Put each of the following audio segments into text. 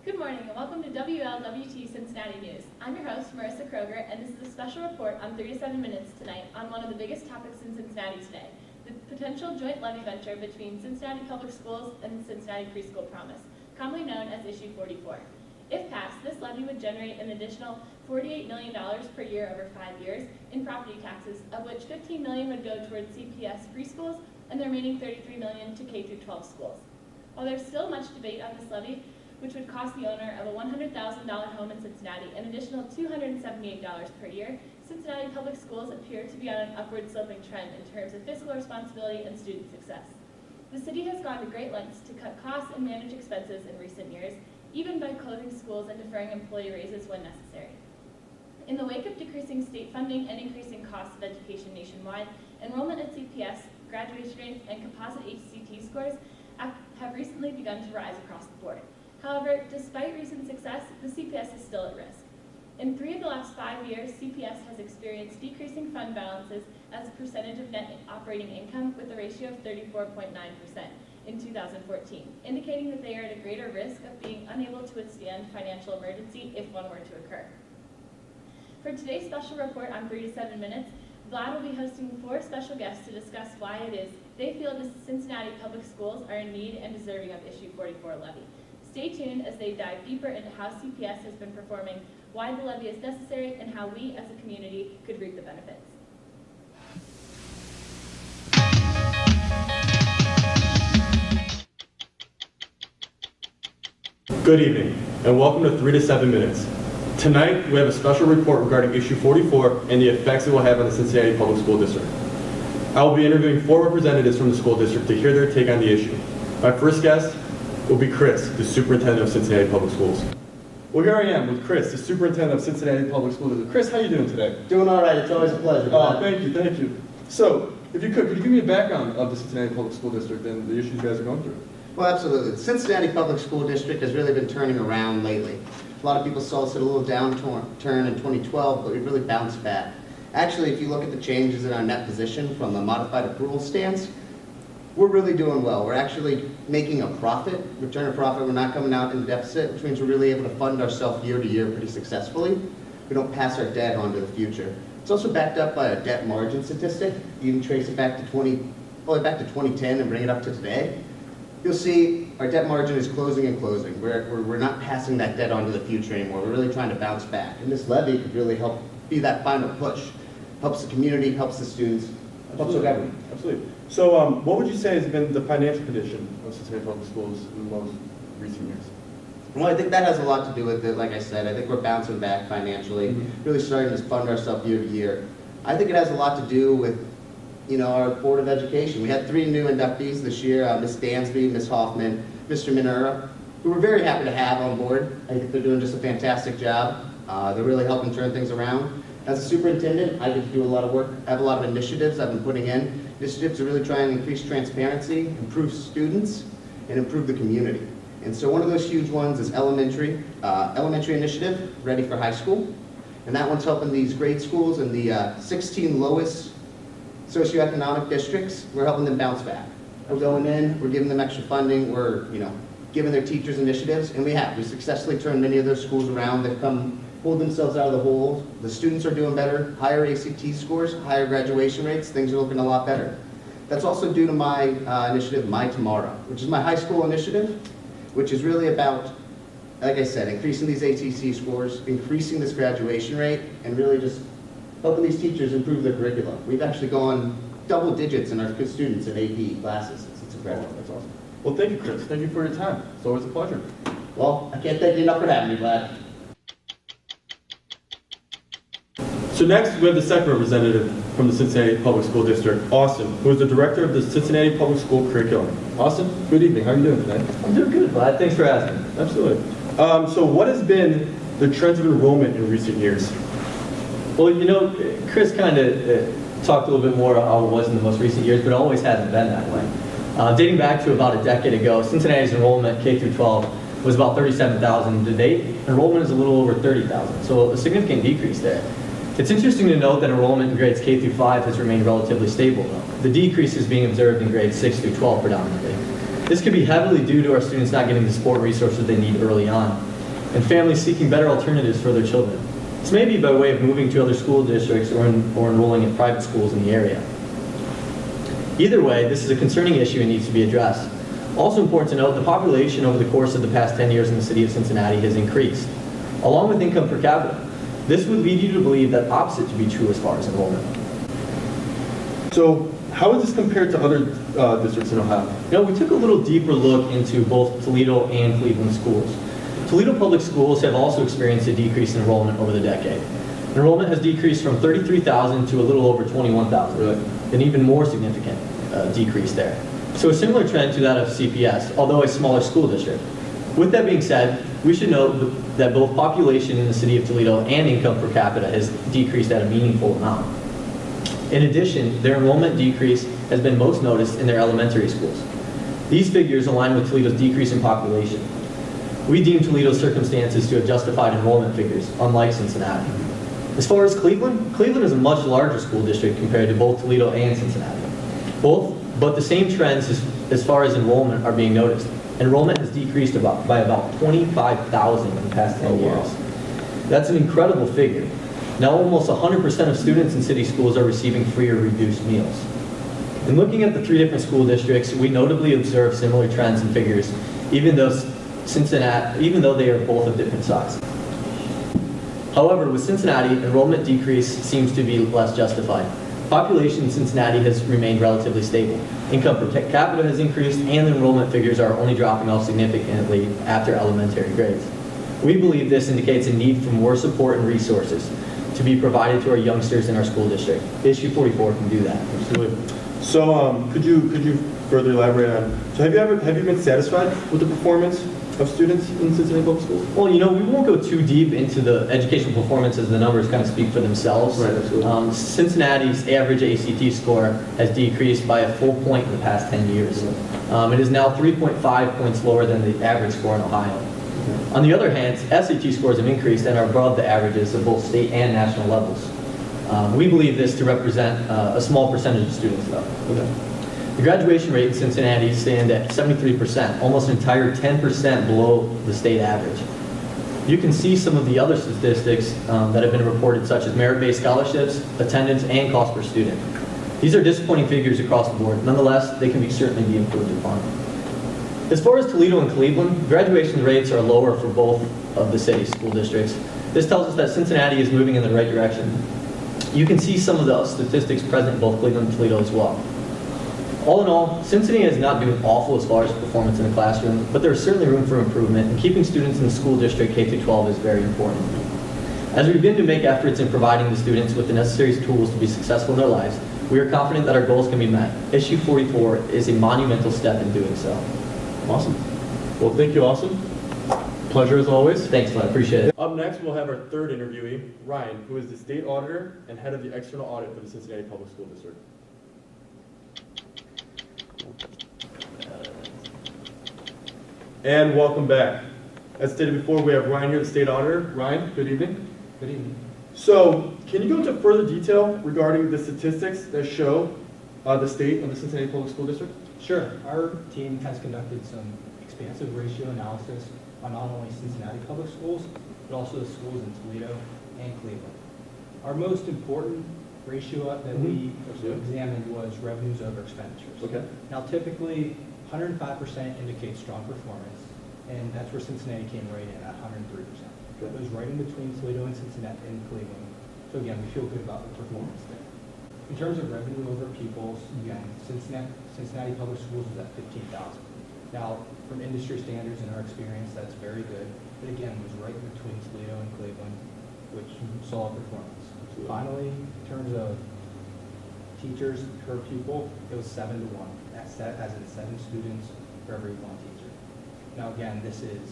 Good morning and welcome to WLWT Cincinnati News. I'm your host, Marissa Kroger, and this is a special report on 3 to 7 minutes tonight on one of the biggest topics in Cincinnati today, the potential joint levy venture between Cincinnati Public Schools and the Cincinnati Preschool Promise, commonly known as Issue 44. If passed, this levy would generate an additional $48 million per year over 5 years in property taxes, of which $15 million would go towards CPS preschools and the remaining $33 million to K-12 schools. While there's still much debate on this levy, which would cost the owner of a $100,000 home in Cincinnati an additional $278 per year, Cincinnati Public Schools appear to be on an upward sloping trend in terms of fiscal responsibility and student success. The city has gone to great lengths to cut costs and manage expenses in recent years, even by closing schools and deferring employee raises when necessary. In the wake of decreasing state funding and increasing costs of education nationwide, enrollment at CPS, graduation rates, and composite HCT scores have recently begun to rise across the board. However, despite recent success, the CPS is still at risk. In 3 of the last 5 years, CPS has experienced decreasing fund balances as a percentage of net operating income with a ratio of 34.9% in 2014, indicating that they are at a greater risk of being unable to withstand financial emergency if one were to occur. For today's special report on 3 to 7 minutes, Vlad will be hosting 4 special guests to discuss why it is they feel the Cincinnati Public Schools are in need and deserving of Issue 44 levy. Stay tuned as they dive deeper into how CPS has been performing, why the levy is necessary, and how we as a community could reap the benefits. Good evening, and welcome to 3 to 7 minutes. Tonight, we have a special report regarding Issue 44 and the effects it will have on the Cincinnati Public School District. I will be interviewing 4 representatives from the school district to hear their take on the issue. My first guest will be Chris, the superintendent of Cincinnati Public Schools. Well, here I am with Chris, the superintendent of Cincinnati Public School District. Chris, how are you doing today? Doing all right. It's always a pleasure. Oh, thank you. So, if you could you give me a background of the Cincinnati Public School District and the issues you guys are going through? Well, absolutely. The Cincinnati Public School District has really been turning around lately. A lot of people saw us at a little downturn in 2012, but we've really bounced back. Actually, if you look at the changes in our net position from the modified approval stance, we're really doing well. We're actually making a profit, return a profit. We're not coming out in deficit, which means we're really able to fund ourselves year to year pretty successfully. We don't pass our debt on to the future. It's also backed up by a debt margin statistic. You can trace it back to 2010 and bring it up to today. You'll see our debt margin is closing and closing. We're not passing that debt on to the future anymore. We're really trying to bounce back. And this levy could really help be that final push. Helps the community, helps the students, helps the government. Absolutely. So what would you say has been the financial condition of Cincinnati Public Schools in the most recent years? Well, I think that has a lot to do with it. Like I said, I think we're bouncing back financially, really starting to fund ourselves year to year. I think it has a lot to do with, our Board of Education. We had 3 new inductees this year, Ms. Dansby, Ms. Hoffman, Mr. Minera, who we're very happy to have on board. I think they're doing just a fantastic job. They're really helping turn things around. As a superintendent, I get to do a lot of work. I have a lot of initiatives I've been putting in. Initiatives to really try and increase transparency, improve students, and improve the community. And so one of those huge ones is elementary initiative, ready for high school. And that one's helping these grade schools in the 16 lowest socioeconomic districts. We're helping them bounce back. We're going in, we're giving them extra funding, we're giving their teachers initiatives, and we successfully turned many of those schools around. They've pulled themselves out of the hole. The students are doing better, higher ACT scores, higher graduation rates, things are looking a lot better. That's also due to my initiative, My Tomorrow, which is my high school initiative, which is really about, like I said, increasing these ACT scores, increasing this graduation rate, and really just helping these teachers improve their curriculum. We've actually gone double digits in our students in AP classes. It's incredible. Oh, that's awesome. Well, thank you, Chris. Thank you for your time. It's always a pleasure. Well, I can't thank you enough for having me, Vlad. So next, we have the second representative from the Cincinnati Public School District, Austin, who is the director of the Cincinnati Public School Curriculum. Austin, good evening. How are you doing today? I'm doing good, Vlad. Thanks for asking. Absolutely. So what has been the trends of enrollment in recent years? Well, Chris kind of talked a little bit more how it was in the most recent years, but it always hasn't been that way. Dating back to about a decade ago, Cincinnati's enrollment K through 12 was about 37,000. To date, enrollment is a little over 30,000, so a significant decrease there. It's interesting to note that enrollment in grades K through 5 has remained relatively stable, though. The decrease is being observed in grades 6 through 12 predominantly. This could be heavily due to our students not getting the support resources they need early on. and families seeking better alternatives for their children. This may be by way of moving to other school districts or enrolling in private schools in the area. Either way, this is a concerning issue and needs to be addressed. Also important to note, the population over the course of the past 10 years in the city of Cincinnati has increased, along with income per capita. This would lead you to believe that opposite to be true as far as enrollment. So how is this compared to other districts in Ohio? We took a little deeper look into both Toledo and Cleveland schools. Toledo public schools have also experienced a decrease in enrollment over the decade. Enrollment has decreased from 33,000 to a little over 21,000, Really? an even more significant decrease there. So a similar trend to that of CPS, although a smaller school district. With that being said, we should note that both population in the city of Toledo and income per capita has decreased at a meaningful amount. In addition, their enrollment decrease has been most noticed in their elementary schools. These figures align with Toledo's decrease in population. We deem Toledo's circumstances to have justified enrollment figures, unlike Cincinnati. As far as Cleveland, Cleveland is a much larger school district compared to both Toledo and Cincinnati. But the same trends as far as enrollment are being noticed. Enrollment has decreased by about 25,000 in the past 10 years. Wow. That's an incredible figure. Now almost 100% of students in city schools are receiving free or reduced meals. In looking at the three different school districts, we notably observe similar trends and figures, even though they are both of different size. However, with Cincinnati, enrollment decrease seems to be less justified. Population in Cincinnati has remained relatively stable. Income per capita has increased, and the enrollment figures are only dropping off significantly after elementary grades. We believe this indicates a need for more support and resources to be provided to our youngsters in our school district. Issue 44 can do that. Absolutely. So could you further elaborate on, so have you been satisfied with the performance of students in Cincinnati Public Schools? Well, we won't go too deep into the educational performance as the numbers kind of speak for themselves. Right, absolutely. Cincinnati's average ACT score has decreased by a full point in the past 10 years. It is now 3.5 points lower than the average score in Ohio. Okay. On the other hand, SAT scores have increased and are above the averages of both state and national levels. We believe this to represent a small percentage of students, though. Okay. The graduation rate in Cincinnati stands at 73%, almost an entire 10% below the state average. You can see some of the other statistics that have been reported, such as merit-based scholarships, attendance, and cost per student. These are disappointing figures across the board. Nonetheless, they can certainly be improved upon. As far as Toledo and Cleveland, graduation rates are lower for both of the city's school districts. This tells us that Cincinnati is moving in the right direction. You can see some of the statistics present in both Cleveland and Toledo as well. All in all, Cincinnati is not doing awful as far as performance in the classroom, but there is certainly room for improvement, and keeping students in the school district K-12 is very important. As we begin to make efforts in providing the students with the necessary tools to be successful in their lives, we are confident that our goals can be met. Issue 44 is a monumental step in doing so. Awesome. Well, thank you, Austin. Pleasure as always. Thanks, Glenn. Appreciate it. Up next, we'll have our third interviewee, Ryan, who is the state auditor and head of the external audit for the Cincinnati Public School District. And welcome back. As stated before, we have Ryan here, the state auditor. Ryan, good evening. Good evening. So, can you go into further detail regarding the statistics that show the state of the Cincinnati Public School District? Sure. Our team has conducted some expansive ratio analysis on not only Cincinnati Public Schools, but also the schools in Toledo and Cleveland. Our most important ratio that we examined was revenues over expenditures. Okay. Now, typically, 105% indicates strong performance, and that's where Cincinnati came right in at 103%. It was right in between Toledo and Cincinnati and Cleveland. So again, we feel good about the performance there. In terms of revenue over pupils, again, Cincinnati Public Schools is at 15,000. Now, from industry standards and our experience, that's very good. But again, it was right between Toledo and Cleveland, which saw performance. Finally, in terms of teachers per pupil, it was 7 to 1. That's as in 7 students for every 1 teacher. Now again, this is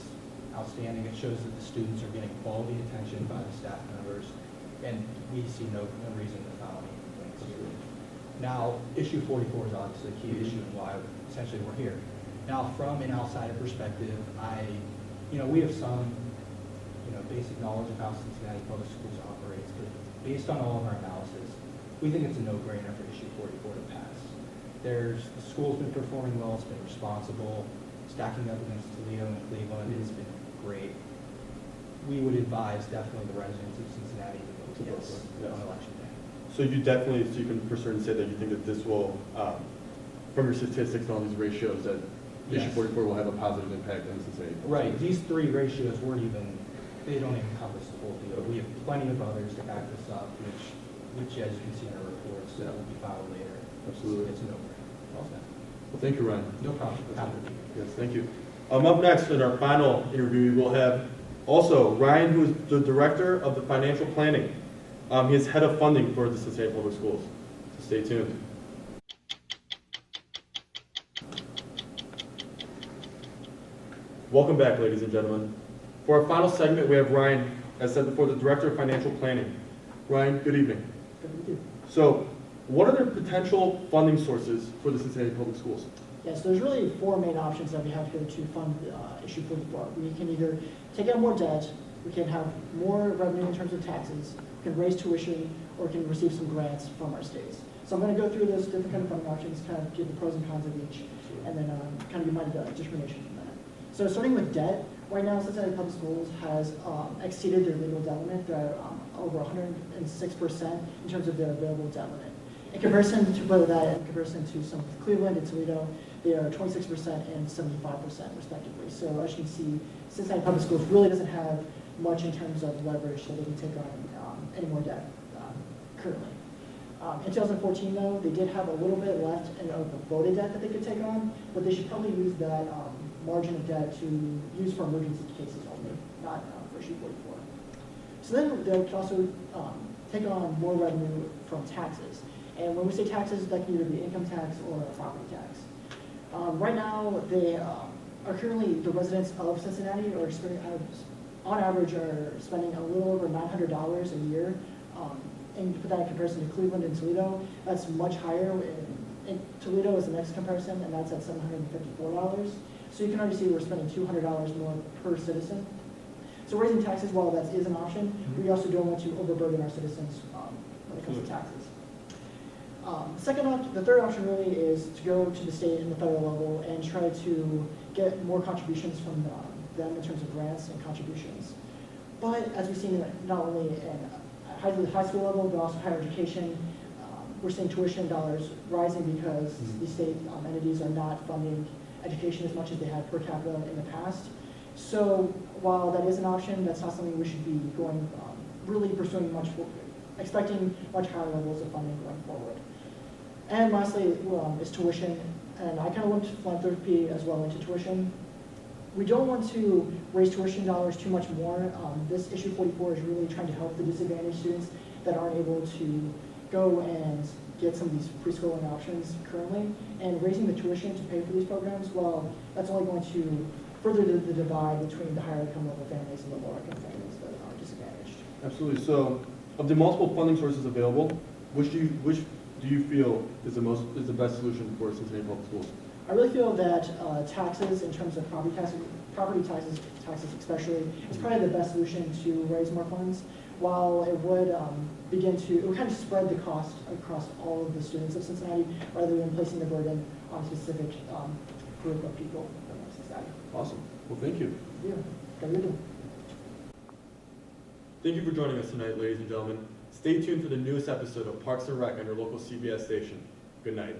outstanding. It shows that the students are getting quality attention by the staff members, and we see no reason to file any complaints here. Now, issue 44 is obviously a key issue and why essentially we're here. Now, from an outsider perspective, we have some, basic knowledge of how Cincinnati Public Schools operates, but based on all of our analysis, we think it's a no-brainer for issue 44 to pass. The school's been performing well, it's been responsible, stacking up against Toledo and Cleveland, it's been great. we would advise definitely the residents of Cincinnati to vote yes Yes. on election day. So you can for certain say that you think that this will, from your statistics and all these ratios, that issue Yes. 44 will have a positive impact on Cincinnati. Right, these three ratios they don't even encompass the whole deal. We have plenty of others to back this up, which as you can see in our reports, Yeah. will be filed later. Absolutely. It's a no-brainer. Well, thank you, Ryan. No problem. Happy to be here. Yes, thank you. Up next in our final interview, we will have also Ryan, who is the Director of the Financial Planning. He is Head of Funding for the Cincinnati Public Schools. So stay tuned. Welcome back, ladies and gentlemen. For our final segment, we have Ryan, as said before, the Director of Financial Planning. Ryan, good evening. Good to do. So, what are the potential funding sources for the Cincinnati Public Schools? Yes, there's really four main options that we have here to fund issue 44. We can either take out more debt, we can have more revenue in terms of taxes, we can raise tuition, or we can receive some grants from our states. So I'm going to go through those different kind of funding options, kind of give the pros and cons of each, and then kind of give my determination from that. So starting with debt, right now Cincinnati Public Schools has exceeded their legal debt limit. They're over 106% in terms of their available debt limit. In comparison to some Cleveland and Toledo, they are 26% and 75% respectively. So as you can see, Cincinnati Public Schools really doesn't have much in terms of leverage so they can take on any more debt currently. In 2014 though, they did have a little bit left of the voted debt that they could take on, but they should probably use that margin of debt to use for emergency cases only, not for issue 44. So then they could also take on more revenue from taxes. And when we say taxes, that can either be income tax or property tax. Right now, they are currently, the residents of Cincinnati are on average are spending a little over $900 a year. And to put that in comparison to Cleveland and Toledo, that's much higher. And Toledo is the next comparison, and that's at $754. So you can already see we're spending $200 more per citizen. So raising taxes, while that is an option, we also don't want to overburden our citizens when it comes to taxes. The third option really is to go to the state and the federal level and try to get more contributions from them in terms of grants and contributions. But as we've seen, not only in high school level, but also higher education, we're seeing tuition dollars rising because the state entities are not funding education as much as they have per capita in the past. So while that is an option, that's not something we should be going really pursuing expecting much higher levels of funding going forward. And lastly is tuition, and I kind of lumped philanthropy as well into tuition. We don't want to raise tuition dollars too much more. This issue 44 is really trying to help the disadvantaged students that aren't able to go and get some of these preschooling options currently, and raising the tuition to pay for these programs, well, that's only going to further the divide between the higher income level families and the lower income families that are disadvantaged. Absolutely. So, of the multiple funding sources available, which do you feel is the best solution for Cincinnati Public Schools? I really feel that taxes, in terms of property taxes especially, is probably the best solution to raise more funds. While it would it would kind of spread the cost across all of the students of Cincinnati rather than placing the burden on a specific group of people in Cincinnati. Awesome. Well, thank you. Yeah, got you do. Thank you for joining us tonight, ladies and gentlemen. Stay tuned for the newest episode of Parks and Rec on your local CPS station. Good night.